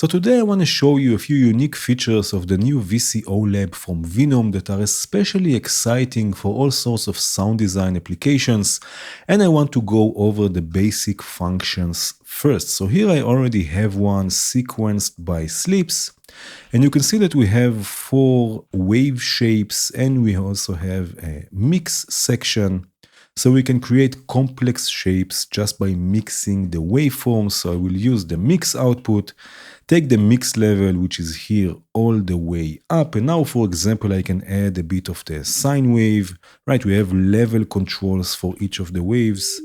So today I want to show you a few unique features of the new VCO Lab from Venom that are especially exciting for all sorts of sound design applications, and I want to go over the basic functions first. So here I already have one sequenced by sleeps, and you can see that we have 4 wave shapes and we also have a mix section. So we can create complex shapes just by mixing the waveforms. So I will use the mix output, take the mix level, which is here all the way up. And now, for example, I can add a bit of the sine wave, right? We have level controls for each of the waves.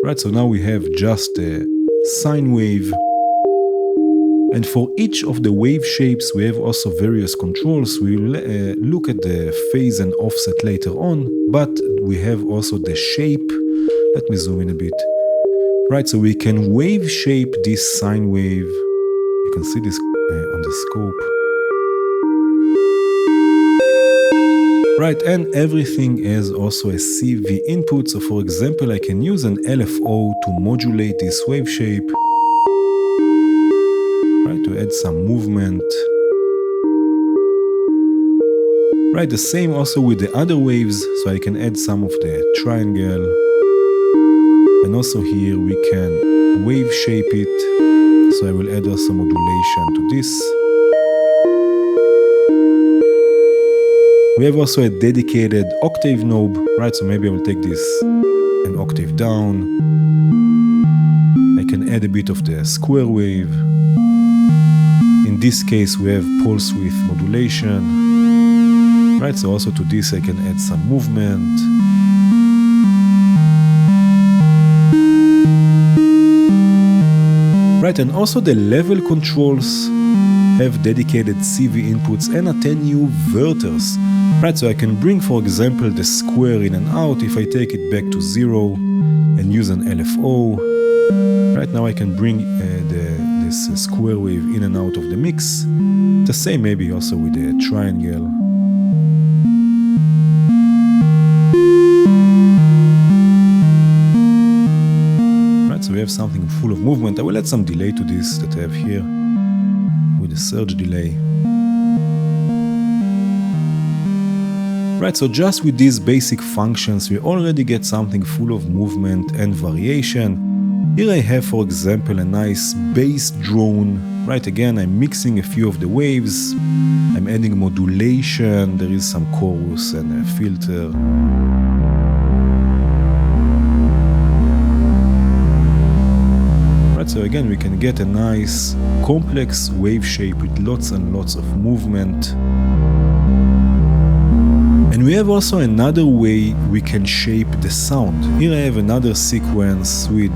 Right, so now we have just a sine wave. And for each of the wave shapes, we have also various controls. We will look at the phase and offset later on, but we have also the shape. Let me zoom in a bit. Right, so we can wave shape this sine wave. You can see this on the scope. Right, and everything has also a CV input. So for example, I can use an LFO to modulate this wave shape. Right, to add some movement. Right, the same also with the other waves, so I can add some of the triangle. And also here we can wave shape it, so I will add also modulation to this. We have also a dedicated octave knob, right, so maybe I will take this an octave down. I can add a bit of the square wave. In this case, we have pulse width modulation. Right, so also to this I can add some movement. Right, and also the level controls have dedicated CV inputs and attenuverters. Right, so I can bring, for example, the square in and out. If I take it back to 0 and use an LFO, right now I can bring this square wave in and out of the mix. The same maybe also with the triangle. Right, so we have something full of movement. I will add some delay to this that I have here with a surge delay. Right, so just with these basic functions, we already get something full of movement and variation. Here I have, for example, a nice bass drone. Right, again, I'm mixing a few of the waves. I'm adding modulation. There is some chorus and a filter. Right, so again, we can get a nice complex wave shape with lots and lots of movement. And we have also another way we can shape the sound. Here I have another sequence with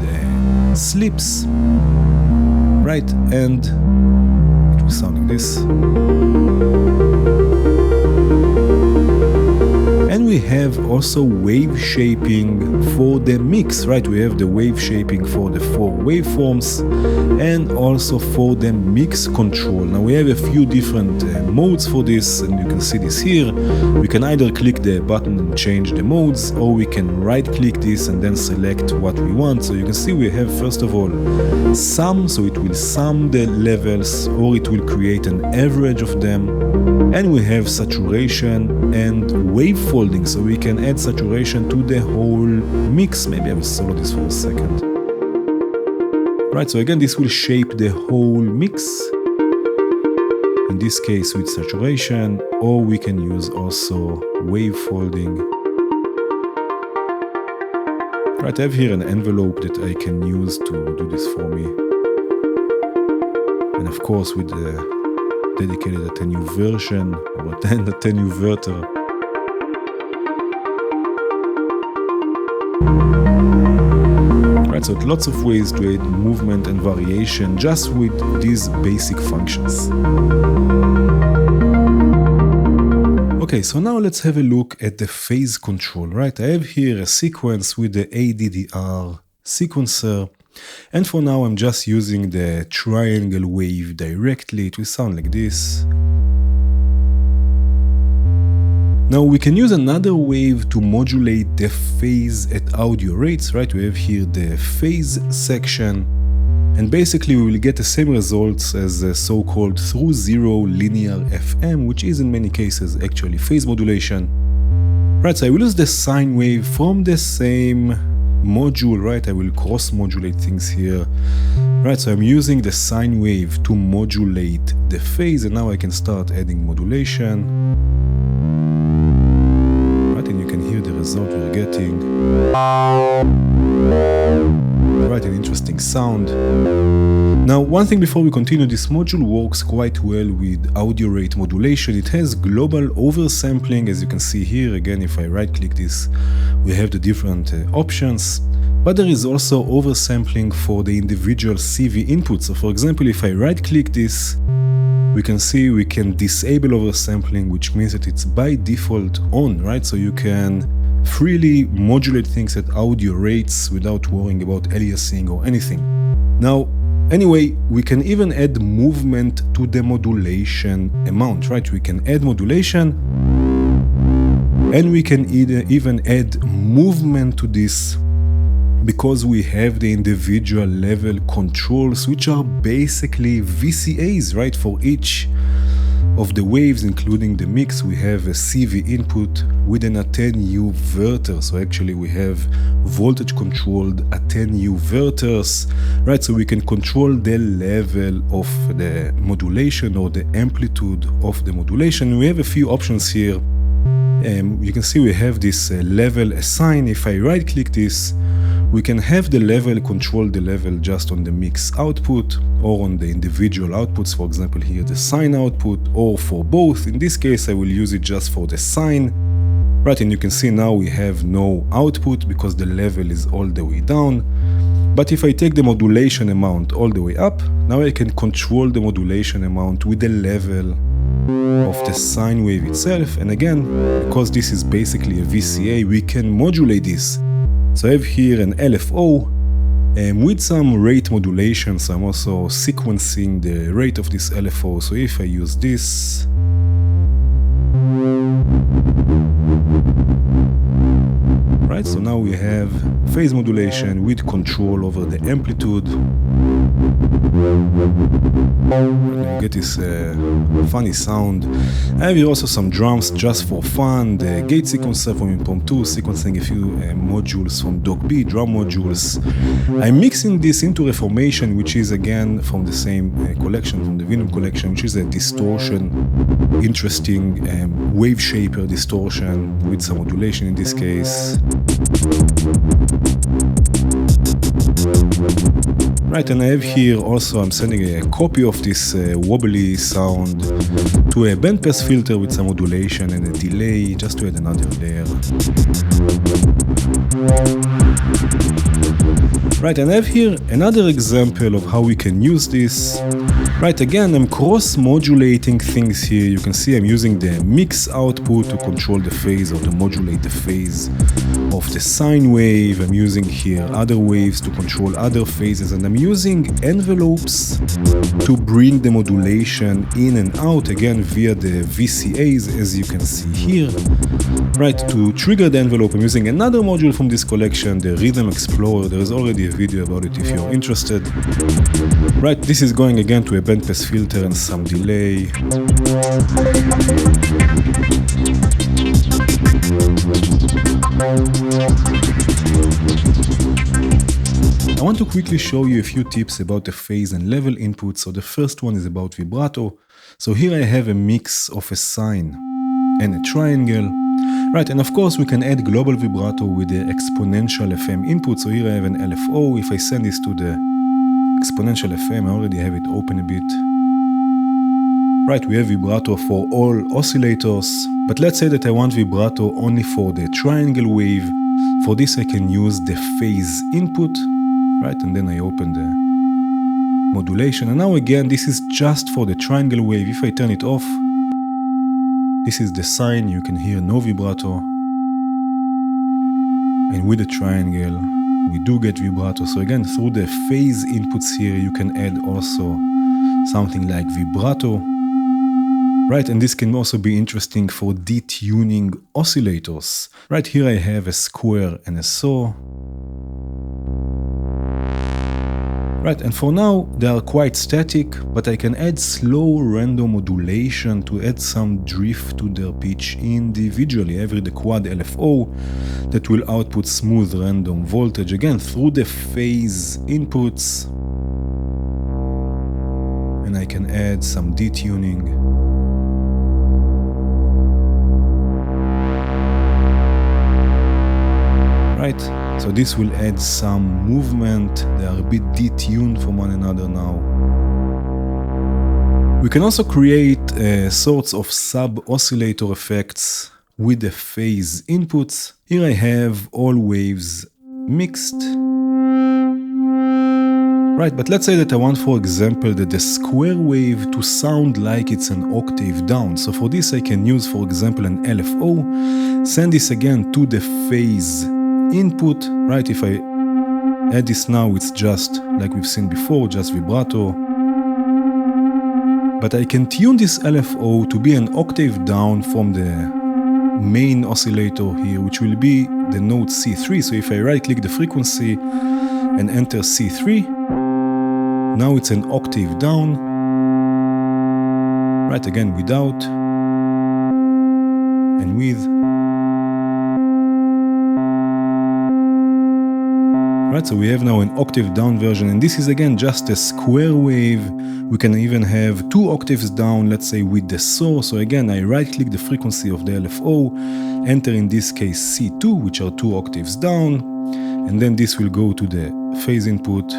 slips, right, and it will sound like this. And we have also wave shaping for the mix, right? We have the wave shaping for the 4 waveforms and also for the mix control. Now we have a few different modes for this, and you can see this here. We can either click the button and change the modes, or we can right click this and then select what we want. So you can see we have first of all sum, so it will sum the levels or it will create an average of them. And we have saturation and wave folding, so we can add saturation to the whole mix. Maybe I will solo this for a second. Right, so again, this will shape the whole mix. In this case with saturation, or we can use also wave folding. Right, I have here an envelope that I can use to do this for me. And of course with the dedicated attenuversion or attenuverter. Right, so lots of ways to add movement and variation just with these basic functions. Okay, so now let's have a look at the phase control, right? I have here a sequence with the ADDR sequencer. And for now, I'm just using the triangle wave directly. It will sound like this. Now we can use another wave to modulate the phase at audio rates, right? We have here the phase section. And basically we will get the same results as the so-called through zero linear FM, which is in many cases actually phase modulation. Right, so I will use the sine wave from the same module, right? I will cross modulate things here. Right, so I'm using the sine wave to modulate the phase, and now I can start adding modulation. Right, and you can hear the result we're getting. Right, an interesting sound. Now, one thing before we continue, this module works quite well with audio rate modulation. It has global oversampling, as you can see here. Again, if I right click this, we have the different options. But there is also oversampling for the individual CV inputs. So for example, if I right click this, we can see we can disable oversampling, which means that it's by default on, right? So you can freely modulate things at audio rates without worrying about aliasing or anything. Now, anyway, we can even add movement to the modulation amount, right? We can add modulation, and we can even add movement to this, because we have the individual level controls, which are basically VCAs, right? For each of the waves, including the mix, we have a CV input with an attenuverter. So actually we have voltage controlled attenuverters, right? So we can control the level of the modulation or the amplitude of the modulation. We have a few options here. You can see we have this level assign. If I right click this, we can have the level control the level just on the mix output or on the individual outputs, for example here the sine output, or for both. In this case I will use it just for the sine, right? And you can see now we have no output because the level is all the way down. But if I take the modulation amount all the way up, now I can control the modulation amount with the level of the sine wave itself. And again, because this is basically a VCA, we can modulate this. So I have here an LFO with some rate modulation, so I'm also sequencing the rate of this LFO. So if I use this, right, so now we have phase modulation with control over the amplitude. You get this funny sound. I have here also some drums just for fun, the gate sequencer from Impromptu, sequencing a few modules from Doc B, drum modules. I'm mixing this into a formation, which is again from the same collection, from the Venom collection, which is a distortion, interesting wave shaper distortion with some modulation in this case. Right, and I have here also, I'm sending a copy of this wobbly sound to a bandpass filter with some modulation and a delay, just to add another layer. Right, and I have here another example of how we can use this. Right, again, I'm cross-modulating things here. You can see I'm using the mix output to control the phase or to modulate the phase of the sine wave. I'm using here other waves to control other phases, and I'm using envelopes to bring the modulation in and out, again via the VCAs, as you can see here. Right, to trigger the envelope, I'm using another module from this collection, the Rhythm Explorer. There is already a video about it if you're interested. Right, this is going again to a bandpass filter and some delay. I want to quickly show you a few tips about the phase and level inputs. So the first one is about vibrato. So here I have a mix of a sine and a triangle. Right, and of course we can add global vibrato with the exponential FM input. So here I have an LFO. If I send this to the exponential FM, I already have it open a bit. Right, we have vibrato for all oscillators, but let's say that I want vibrato only for the triangle wave. For this I can use the phase input, right, and then I open the modulation. And now again, this is just for the triangle wave. If I turn it off, this is the sine, you can hear no vibrato. And with the triangle, we do get vibrato. So again, through the phase inputs here, you can add also something like vibrato. Right, and this can also be interesting for detuning oscillators. Right, here I have a square and a saw. Right, and for now they are quite static, but I can add slow random modulation to add some drift to their pitch individually. I have the quad LFO that will output smooth random voltage again through the phase inputs, and I can add some detuning. Right, so this will add some movement. They are a bit detuned from one another now. We can also create sorts of sub-oscillator effects with the phase inputs. Here I have all waves mixed. Right, but let's say that I want, for example, that the square wave to sound like it's an octave down. So for this I can use, for example, an LFO, send this again to the phase input. Right, if I add this now, it's just like we've seen before, just vibrato. But I can tune this LFO to be an octave down from the main oscillator here, which will be the note C3. So if I right click the frequency and enter C3, now it's an octave down. Right, again without and with. Right, so we have now an octave down version, and this is again just a square wave. We can even have 2 octaves down, let's say with the source. So again, I right click the frequency of the LFO, enter in this case C2, which are 2 octaves down, and then this will go to the phase input.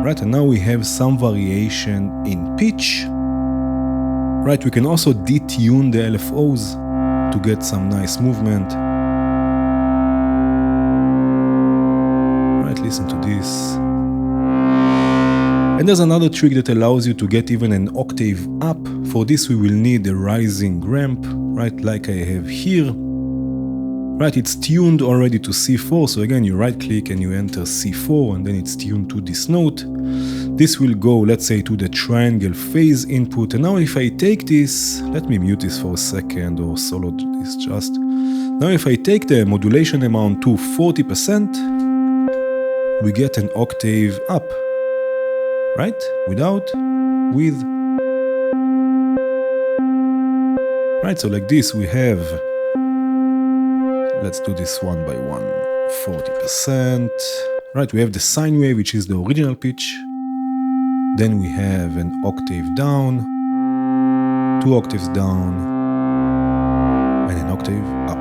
Right, and now we have some variation in pitch. Right, we can also detune the LFOs to get some nice movement. Right, listen to this. And there's another trick that allows you to get even an octave up. For this we will need a rising ramp, right, like I have here. Right, it's tuned already to C4, so again you right click and you enter C4, and then it's tuned to this note. This will go, let's say, to the triangle phase input. And now if I take this, let me mute this for a second, or solo this just. Now if I take the modulation amount to 40%, we get an octave up. Right? Without, with. Right, so like this we have, let's do this one by one, 40%. Right, we have the sine wave, which is the original pitch. Then we have an octave down, 2 octaves down, and an octave up.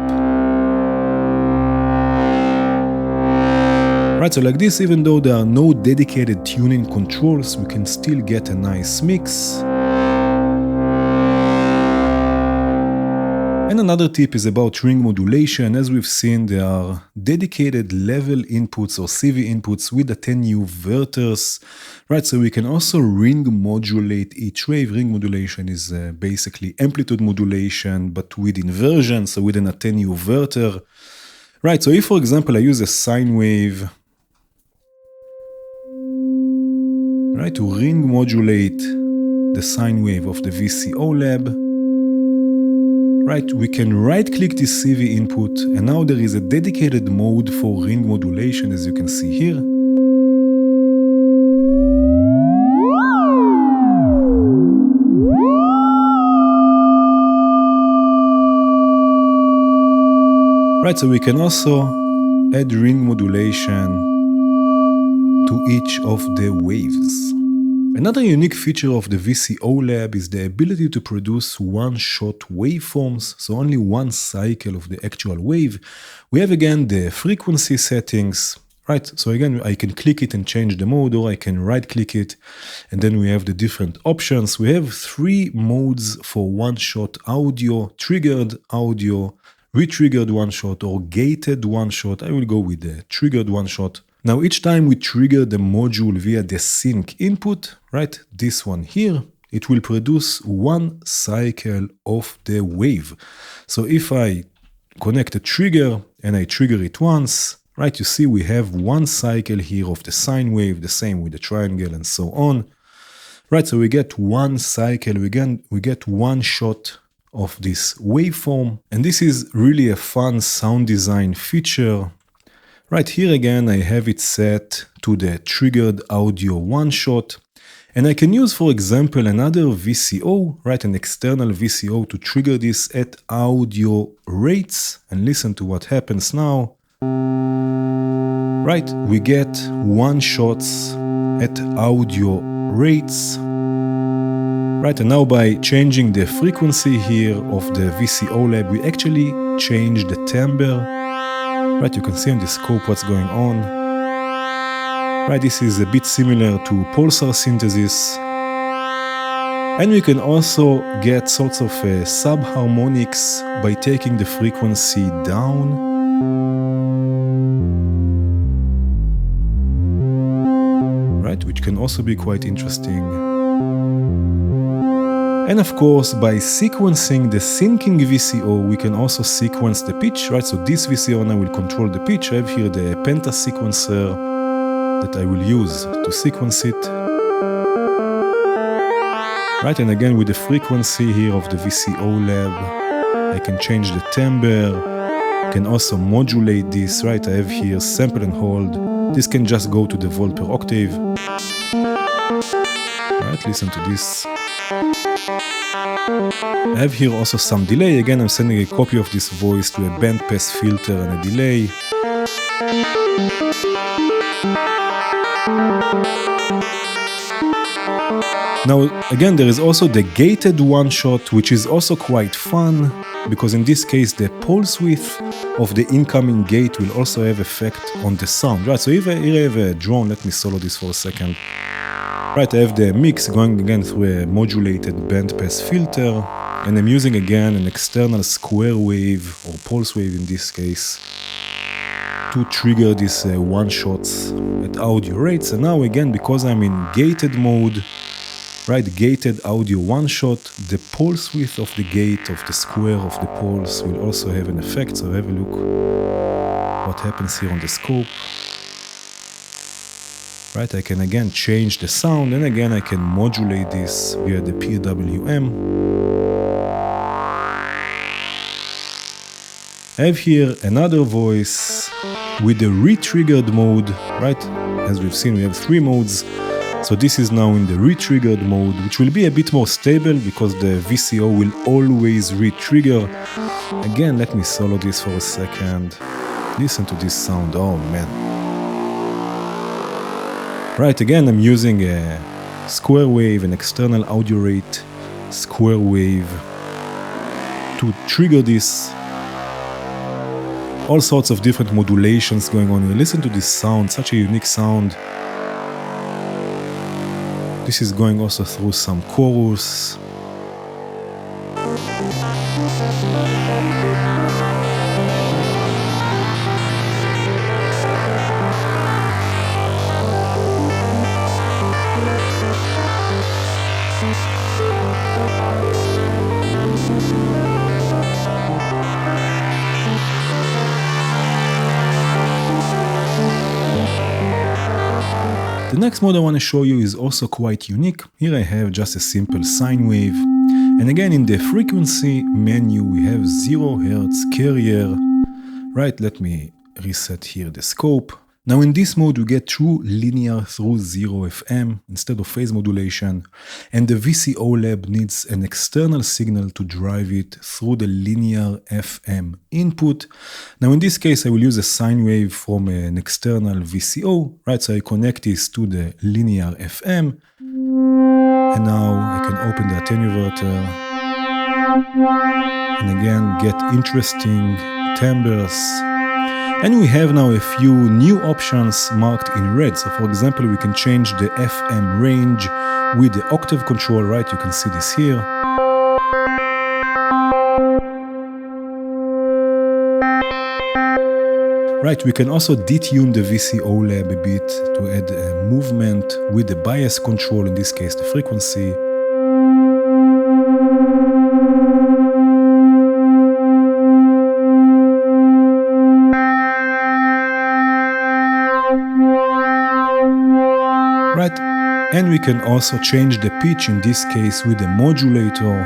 Right, so like this, even though there are no dedicated tuning controls, we can still get a nice mix. And another tip is about ring modulation. As we've seen, there are dedicated level inputs or CV inputs with attenuators. Right, so we can also ring modulate each wave. Ring modulation is basically amplitude modulation, but with inversion, so with an attenuator. Right, so if, for example, I use a sine wave, right, to ring modulate the sine wave of the VCO Lab, right, we can right-click this CV input, and now there is a dedicated mode for ring modulation, as you can see here. Right, so we can also add ring modulation to each of the waves. Another unique feature of the VCO Lab is the ability to produce one-shot waveforms, so only one cycle of the actual wave. We have again the frequency settings, right? So again, I can click it and change the mode, or I can right-click it, and then we have the different options. We have 3 modes for one-shot audio: triggered audio, re-triggered one-shot, or gated one-shot. I will go with the triggered one-shot. Now, each time we trigger the module via the sync input, right, this one here, it will produce one cycle of the wave. So if I connect a trigger and I trigger it once, right, you see we have one cycle here of the sine wave, the same with the triangle and so on. Right, so we get one cycle, we get one shot of this waveform. And this is really a fun sound design feature. Right here again, I have it set to the triggered audio one-shot. And I can use, for example, another VCO, right, an external VCO to trigger this at audio rates. And listen to what happens now. Right, we get one-shots at audio rates. Right, and now by changing the frequency here of the VCO Lab, we actually change the timbre. Right, you can see on the scope what's going on. Right, this is a bit similar to pulsar synthesis. And we can also get sorts of sub-harmonics by taking the frequency down. Right, which can also be quite interesting. And of course, by sequencing the syncing VCO, we can also sequence the pitch, right? So this VCO now will control the pitch. I have here the penta sequencer that I will use to sequence it. Right, and again with the frequency here of the VCO Lab, I can change the timbre, can also modulate this, right? I have here sample and hold. This can just go to the volt per octave. Right, listen to this. I have here also some delay. Again, I'm sending a copy of this voice to a bandpass filter and a delay. Now, again, there is also the gated one-shot, which is also quite fun, because in this case, the pulse width of the incoming gate will also have effect on the sound, right? So if I have a drone, let me solo this for a second. Right, I have the mix going again through a modulated bandpass filter, and I'm using again an external square wave, or pulse wave in this case, to trigger these one-shots at audio rates. And now again, because I'm in gated mode, right, gated audio one-shot, the pulse width of the gate, of the square of the pulse, will also have an effect. So have a look what happens here on the scope. Right, I can again change the sound, and again I can modulate this via the PWM. I have here another voice with the re-triggered mode, right? As we've seen, we have 3 modes. So this is now in the re-triggered mode, which will be a bit more stable because the VCO will always re-trigger. Again, let me solo this for a second. Listen to this sound, oh man. Right, again, I'm using a square wave, an external audio rate square wave to trigger this. All sorts of different modulations going on here. Listen to this sound, such a unique sound. This is going also through some chorus. The next mode I want to show you is also quite unique. Here I have just a simple sine wave. And again, in the frequency menu, we have 0 Hz carrier. Right, let me reset here the scope. Now in this mode, we get true linear through 0 FM instead of phase modulation. And the VCO Lab needs an external signal to drive it through the linear FM input. Now in this case, I will use a sine wave from an external VCO, right? So I connect this to the linear FM. And now I can open the attenuator. And again, get interesting timbres. And we have now a few new options marked in red. So for example, we can change the FM range with the octave control, right? You can see this here. Right, we can also detune the VCO Lab a bit to add a movement with the bias control, in this case the frequency. Right, and we can also change the pitch, in this case with the modulator.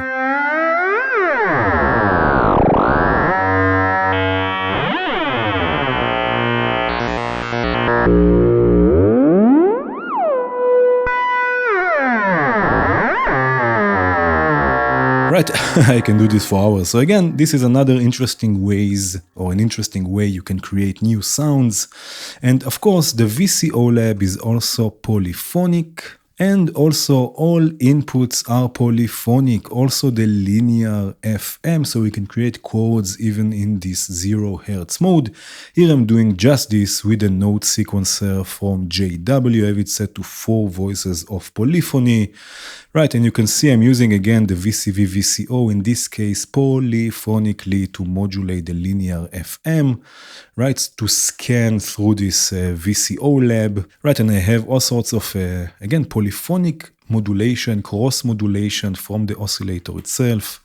Right, I can do this for hours. So again, this is another interesting ways or an interesting way you can create new sounds. And of course, the VCO Lab is also polyphonic. And also all inputs are polyphonic, also the linear FM, so we can create chords even in this 0 Hz mode. Here I'm doing just this with a note sequencer from JW. I have it set to 4 voices of polyphony. Right, and you can see I'm using again the VCV VCO, in this case polyphonically to modulate the linear FM, right, to scan through this VCO Lab, right, and I have all sorts of, again, polyphonic modulation, cross modulation from the oscillator itself.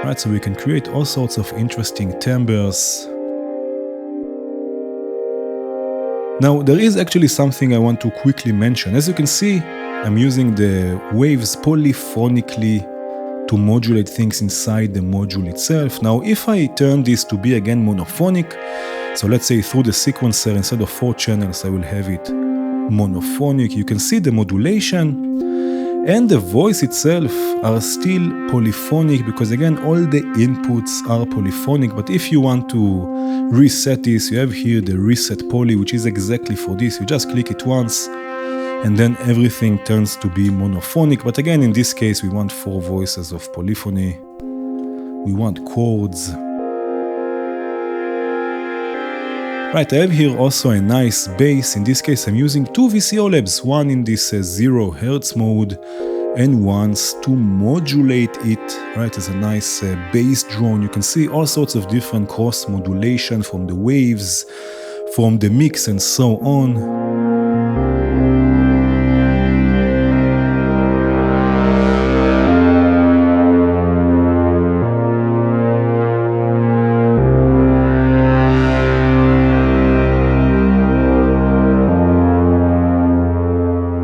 Right, so we can create all sorts of interesting timbres. Now, there is actually something I want to quickly mention. As you can see, I'm using the waves polyphonically to modulate things inside the module itself. Now, if I turn this to be again monophonic, so let's say through the sequencer, instead of 4 channels, I will have it monophonic. You can see the modulation and the voice itself are still polyphonic because again, all the inputs are polyphonic. But if you want to reset this, you have here the reset poly, which is exactly for this. You just click it once and then everything turns to be monophonic. But again, in this case, we want 4 voices of polyphony. We want chords. Right, I have here also a nice bass. In this case, I'm using 2 VCO Labs, one in this 0 Hz mode and once to modulate it, right, as a nice bass drone. You can see all sorts of different cross modulation from the waves, from the mix and so on.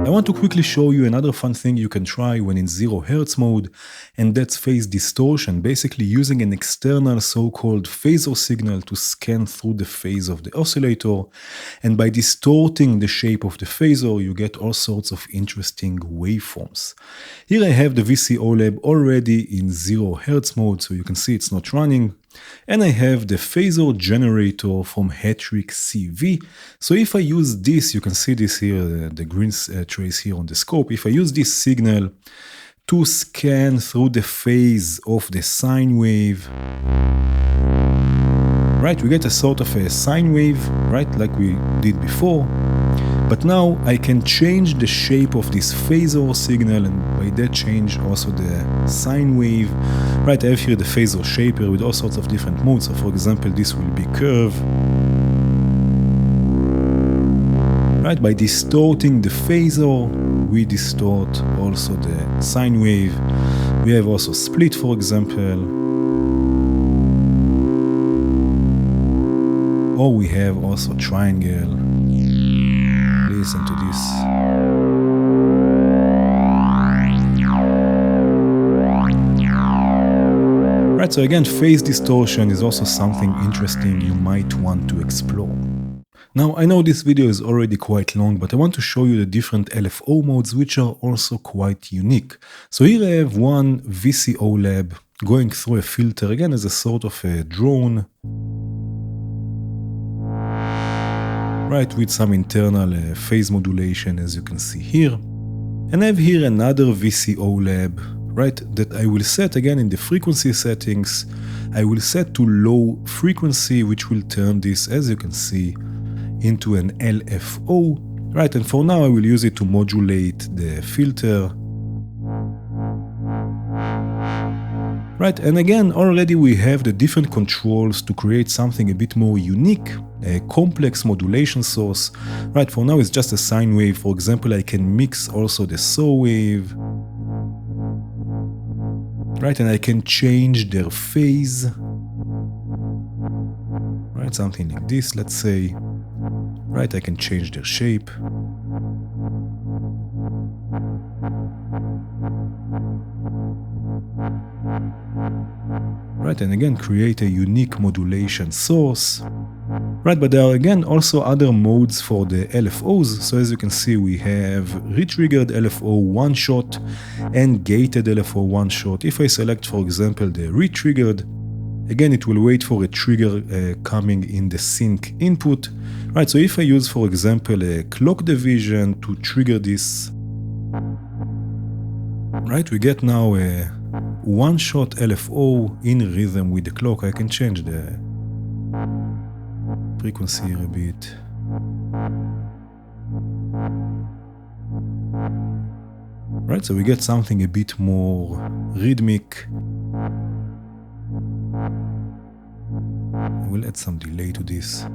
I want to quickly show you another fun thing you can try when in 0 Hz mode, and that's phase distortion, basically using an external so-called phasor signal to scan through the phase of the oscillator, and by distorting the shape of the phasor you get all sorts of interesting waveforms. Here I have the VCO Lab already in 0 Hz mode, so you can see it's not running. And I have the phasor generator from Hattrick CV. So if I use this, you can see this here, the green trace here on the scope. If I use this signal to scan through the phase of the sine wave, right, we get a sort of a sine wave, right, like we did before. But now I can change the shape of this phasor signal and by that change also the sine wave. Right, I have here the phasor shaper with all sorts of different modes. So for example, this will be curve. Right, by distorting the phasor, we distort also the sine wave. We have also split, for example. Or we have also triangle. Listen to this. Right, so again, phase distortion is also something interesting you might want to explore. Now, I know this video is already quite long, but I want to show you the different LFO modes, which are also quite unique. So here I have one VCO Lab going through a filter, again as a sort of a drone. Right, with some internal phase modulation, as you can see here. And I have here another VCO Lab, right, that I will set again in the frequency settings. I will set to low frequency, which will turn this, as you can see, into an LFO, right, and for now I will use it to modulate the filter. Right, and again, already we have the different controls to create something a bit more unique, a complex modulation source. Right, for now it's just a sine wave. For example, I can mix also the saw wave. Right, and I can change their phase. Right, something like this, let's say. Right, I can change their shape. Right, and again create a unique modulation source. Right, but there are again also other modes for the LFOs. So as you can see, we have retriggered LFO one shot and gated LFO one shot. If I select, for example, the retriggered, again, it will wait for a trigger coming in the sync input. Right, so if I use, for example, a clock division to trigger this, right, we get now a one-shot LFO in rhythm with the clock. I can change the frequency here a bit. Right, so we get something a bit more rhythmic. We'll add some delay to this.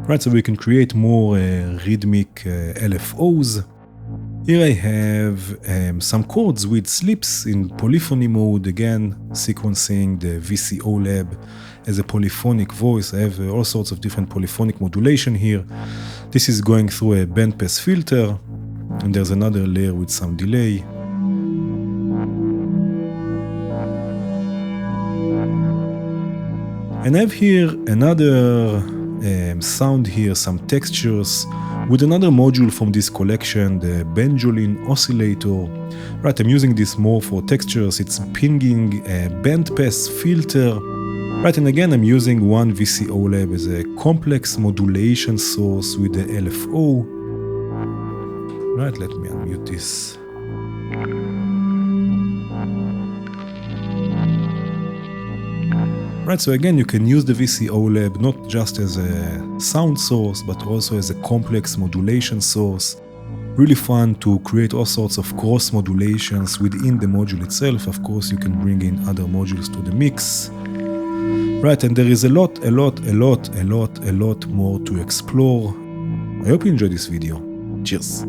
Right, so we can create more rhythmic LFOs. Here I have some chords with slips in polyphony mode, again sequencing the VCO Lab as a polyphonic voice. I have all sorts of different polyphonic modulation here. This is going through a bandpass filter, and there's another layer with some delay. And I have here another sound here, some textures, with another module from this collection, the Benjolin oscillator. Right, I'm using this more for textures. It's pinging a bandpass filter. Right, and again, I'm using one VCO Lab as a complex modulation source with the LFO. Right, let me unmute this. Right, so again, you can use the VCO Lab not just as a sound source, but also as a complex modulation source. Really fun to create all sorts of cross modulations within the module itself. Of course, you can bring in other modules to the mix. Right, and there is a lot more to explore. I hope you enjoyed this video. Cheers!